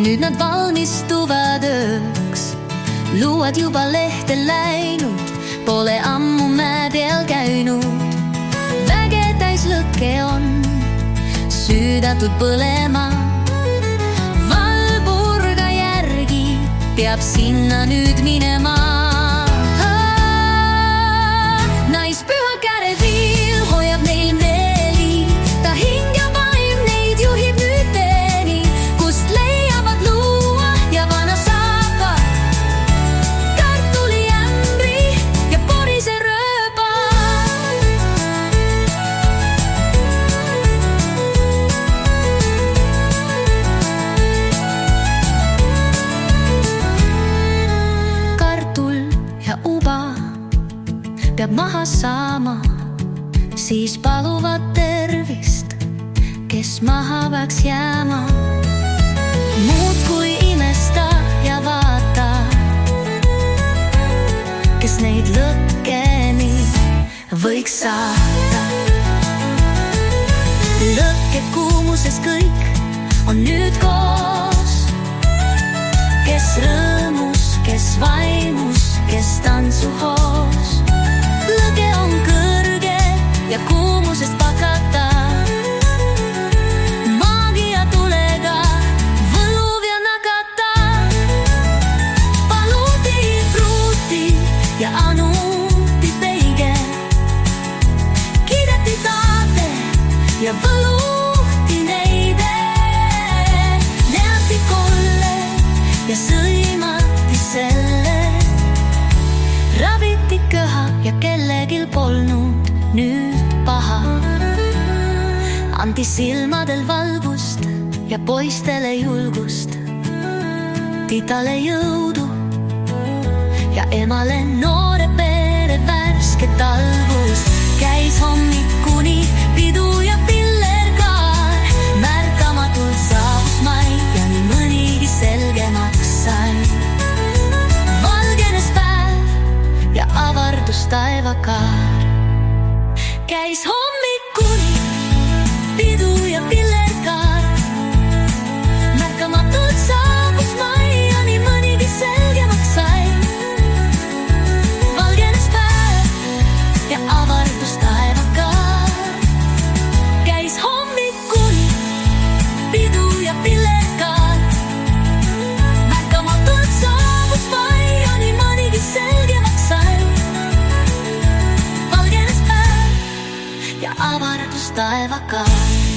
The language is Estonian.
nüüd nad valmistuvad ööks. Luuad juba lehte läinud, pole ammu mäe peal käinud. Väge täis lõkke on, süüdatud põlema. Valburga järgi peab sinna nüüd minema. Naispüha käreviil hoiab neil meeli, ta hing ja vaim neid juhib nüüd teeni, kust leiavad luua ja vana saapa, kartuliämbri ja porise rööba. Kartul ja uba peab maha saama, siis paluvad tervist, kes maha peaks jääma. Muudkui imesta ja vaata, kes neid lõkkeni võiks saata. Lõkke kuumuses kõik on nüüd koos, kes rõõmus, kes vaimus, kes tantsuhoos. Lõge on kõrge ja kuumusest pakata, maagia tulega võluv ja nakata. Paluti, pruuti ja anuti peige, kiideti taate ja võluti neide. Neati kolle ja sõimati selle, raviti köha ja kellegil polnud nüüd paha. Andi silmadel valgust ja poistele julgust, titale jõudu ja emale noore pere värsket algust. Käis hommikuni pidu ja pillerkaar, märkamatult saabus mai ja nii mõnigi selgemaks sai. Valgenes päev ja avardus taevakaar. Käis hommikuni pidu ja pillerkaar, märkamatult saabus mai ja nii mõnigi selgemaks sai. Valgenes päev ja avardus taevakaar. Käis hommikuni pidu ja pillerkaar, märkamatult saabus mai ja nii mõnigi selgemaks sai. Ja avardus taevakaar.